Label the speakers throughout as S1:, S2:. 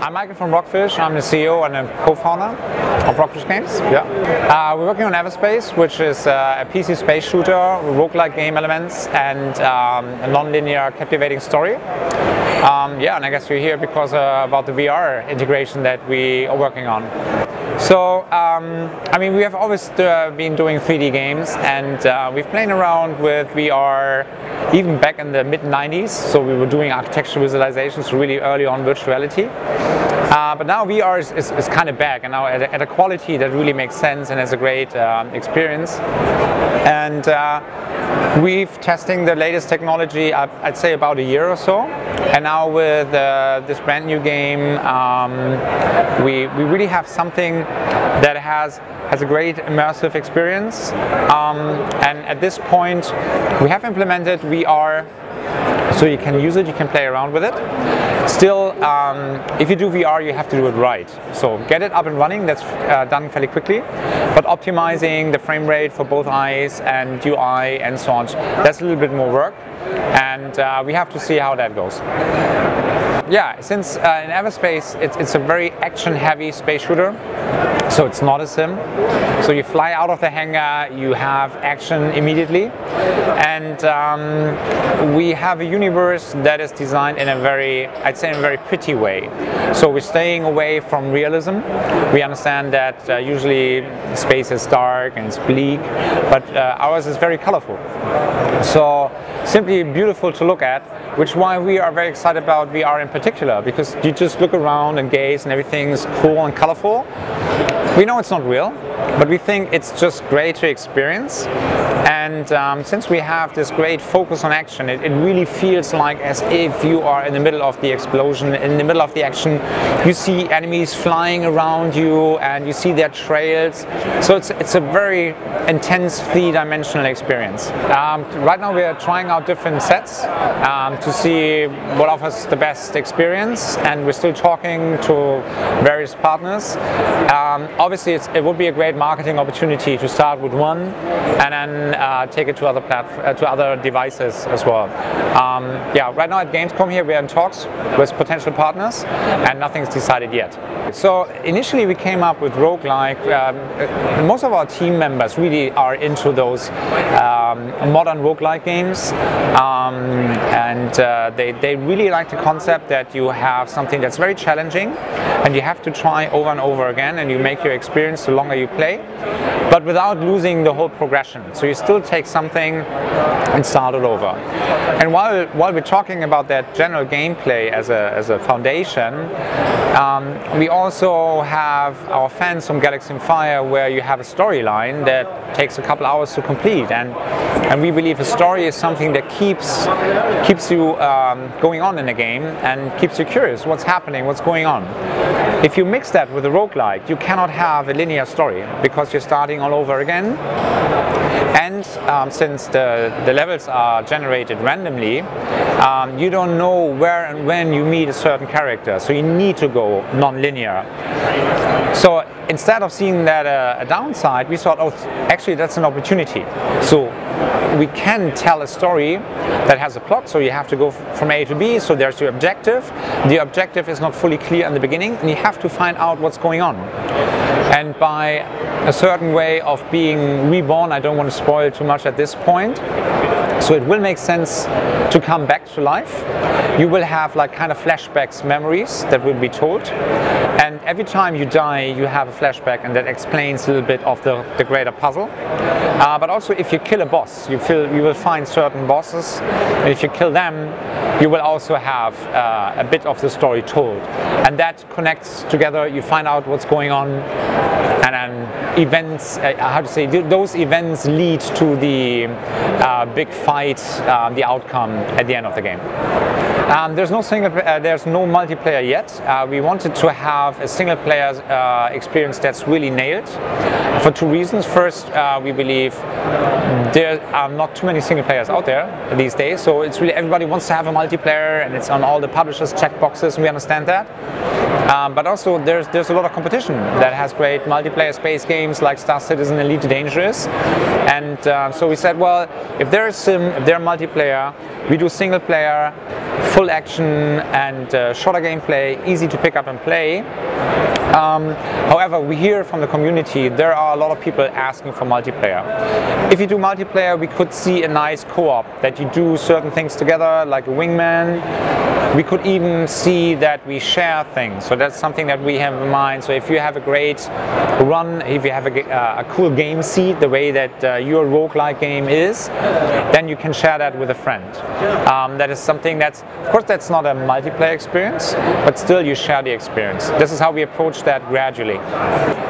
S1: I'm Michael from Rockfish. I'm the CEO and a co-founder of Rockfish Games. We're working on Everspace, which is a PC space shooter, roguelike game elements, and a non-linear, captivating story. And I guess you're here because about the VR integration that we are working on. So, we have always been doing 3D games, and we've played around with VR even back in the mid-90s. So we were doing architectural visualizations really early on virtual reality. But now VR is kind of back, and now at a quality that really makes sense and has a great experience. And we've testing the latest technology, I'd say about a year or so. And now with this brand new game, we really have something that has a great immersive experience. And at this point, we have implemented VR, so you can use it, you can play around with it. Still, if you do VR, you have to do it right. So get it up and running, that's done fairly quickly. But optimizing the frame rate for both eyes and UI and so on, that's a little bit more work. And we have to see how that goes. Since in Everspace, it's a very action-heavy space shooter. So it's not a sim. So you fly out of the hangar, you have action immediately. And we have a universe that is designed in a very, I'd say in a very pretty way. So we're staying away from realism. We understand that usually space is dark and it's bleak, but ours is very colorful. So simply beautiful to look at, which is why we are very excited about VR in particular, because you just look around and gaze and everything's cool and colorful. We know it's not real, but we think it's just great to experience. And since we have this great focus on action, it really feels like as if you are in the middle of the explosion, in the middle of the action. You see enemies flying around you and you see their trails. So it's a very intense three-dimensional experience. Right now we are trying out different sets to see what offers the best experience, and we're still talking to various partners. Obviously it would be a great marketing opportunity to start with one and then take it to other devices as well. Right now at Gamescom here we are in talks with potential partners and nothing's decided yet. So initially we came up with roguelike. Most of our team members really are into those modern roguelike games, and they really like the concept that you have something that's very challenging and you have to try over and over again, and you make your experience the longer you play, but without losing the whole progression. So you still take something and start it over. And while we're talking about that general gameplay as a foundation, we also have our fans from Galaxy and Fire, where you have a storyline that takes a couple hours to complete, and we believe a story is something that keeps you going on in a game and keeps you curious. What's happening? What's going on? If you mix that with a roguelike, you cannot have a linear story because you're starting all over again. And since the levels are generated randomly, you don't know where and when you meet a certain character, so you need to go non-linear. So instead of seeing that a downside, we thought, oh, actually that's an opportunity. So we can tell a story that has a plot, so you have to go from A to B, so there's your objective. The objective is not fully clear in the beginning, and you have to find out what's going on. And by a certain way of being reborn, I don't want to spoil too much at this point, so it will make sense to come back to life. You will have like kind of flashbacks, memories that will be told, and every time you die you have a flashback, and that explains a little bit of the greater puzzle. But also if you kill a boss, you will find certain bosses, and if you kill them you will also have a bit of the story told, and that connects together. You find out what's going on, and then events, those events lead to the big fight, the outcome at the end of the game. There's no multiplayer yet. We wanted to have a single player experience that's really nailed for two reasons. First, we believe there are not too many single players out there these days, so it's really everybody wants to have a multiplayer, and it's on all the publishers' checkboxes, and we understand that. but also there's a lot of competition that has great multiplayer space games like Star Citizen, Elite Dangerous, and so we said, well, if there is sim, if there are multiplayer, we do single player, full action and shorter gameplay, easy to pick up and play. However, we hear from the community there are a lot of people asking for multiplayer. If you do multiplayer, we could see a nice co-op that you do certain things together, like a wingman. We could even see that we share things, so that's something that we have in mind. So if you have a great run, if you have a cool game seed, the way that your roguelike game is, then you can share that with a friend. That is something that's, of course, that's not a multiplayer experience, but still you share the experience. This is how we approach that gradually.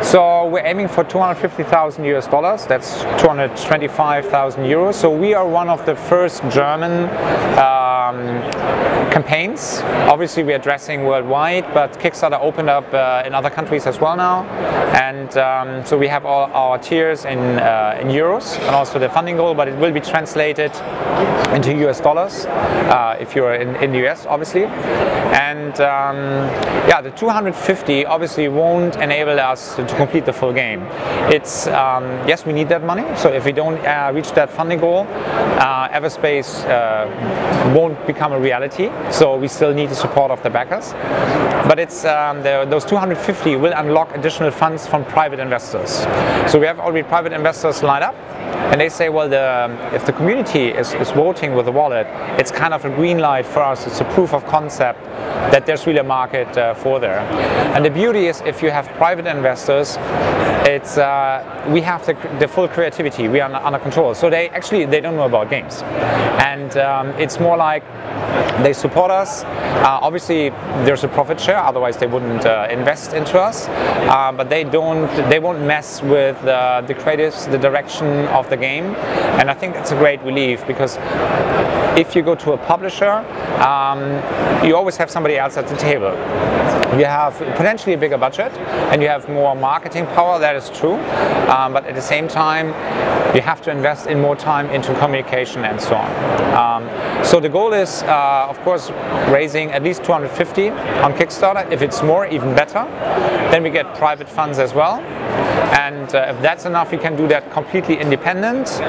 S1: So we're aiming for 250,000 US dollars, that's 225,000 euros. So we are one of the first German campaigns. Obviously we're addressing worldwide, but Kickstarter opened up in other countries as well now, and so we have all our tiers in euros and also the funding goal, but it will be translated into US dollars if you're in the US, obviously. And yeah, the 250 obviously won't enable us to complete the full game. It's yes, we need that money, so if we don't reach that funding goal, Everspace won't become a reality, so we still need the support of the backers. But it's those 250 will unlock additional funds from private investors. So we have already private investors lined up, and they say, well, if the community is voting with the wallet, it's kind of a green light for us. It's a proof of concept that there's really a market for there. And the beauty is, if you have private investors, it's we have the full creativity. We are under control. So they don't know about games, and it's more like they support us. Obviously, there's a profit share. Otherwise, they wouldn't invest into us. But they won't mess with the creatives, the direction of the game. And I think that's a great relief, because if you go to a publisher, you always have somebody else at the table. You have potentially a bigger budget and you have more marketing power, that is true, but at the same time you have to invest in more time into communication and so on. So the goal is of course raising at least 250 on Kickstarter. If it's more, even better. Then we get private funds as well, and if that's enough, we can do that completely independent.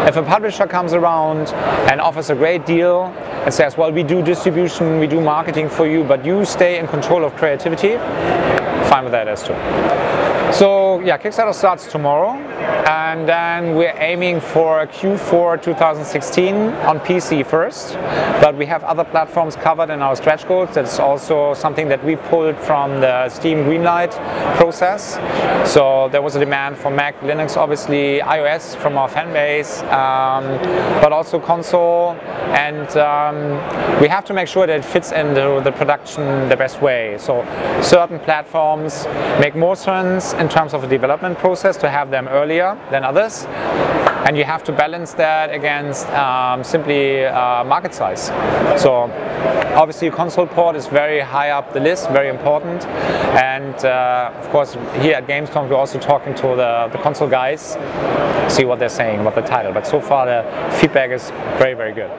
S1: If a publisher comes around and offers a great deal and says, well, we do distribution, we do marketing for you, but you stay in control of creativity, fine with that as too. So yeah, Kickstarter starts tomorrow, and then we're aiming for Q4 2016 on PC first, but we have other platforms covered in our stretch goals. That's also something that we pulled from the Steam Greenlight process. So there was a demand for Mac, Linux, obviously, iOS from our fan base, but also console, and we have to make sure that it fits into the production the best way. So certain platforms make more sense in terms of the development process to have them earlier than others, and you have to balance that against simply market size. So obviously console port is very high up the list, very important, and of course here at Gamescom we're also talking to the console guys, see what they're saying about the title, but so far the feedback is very, very good.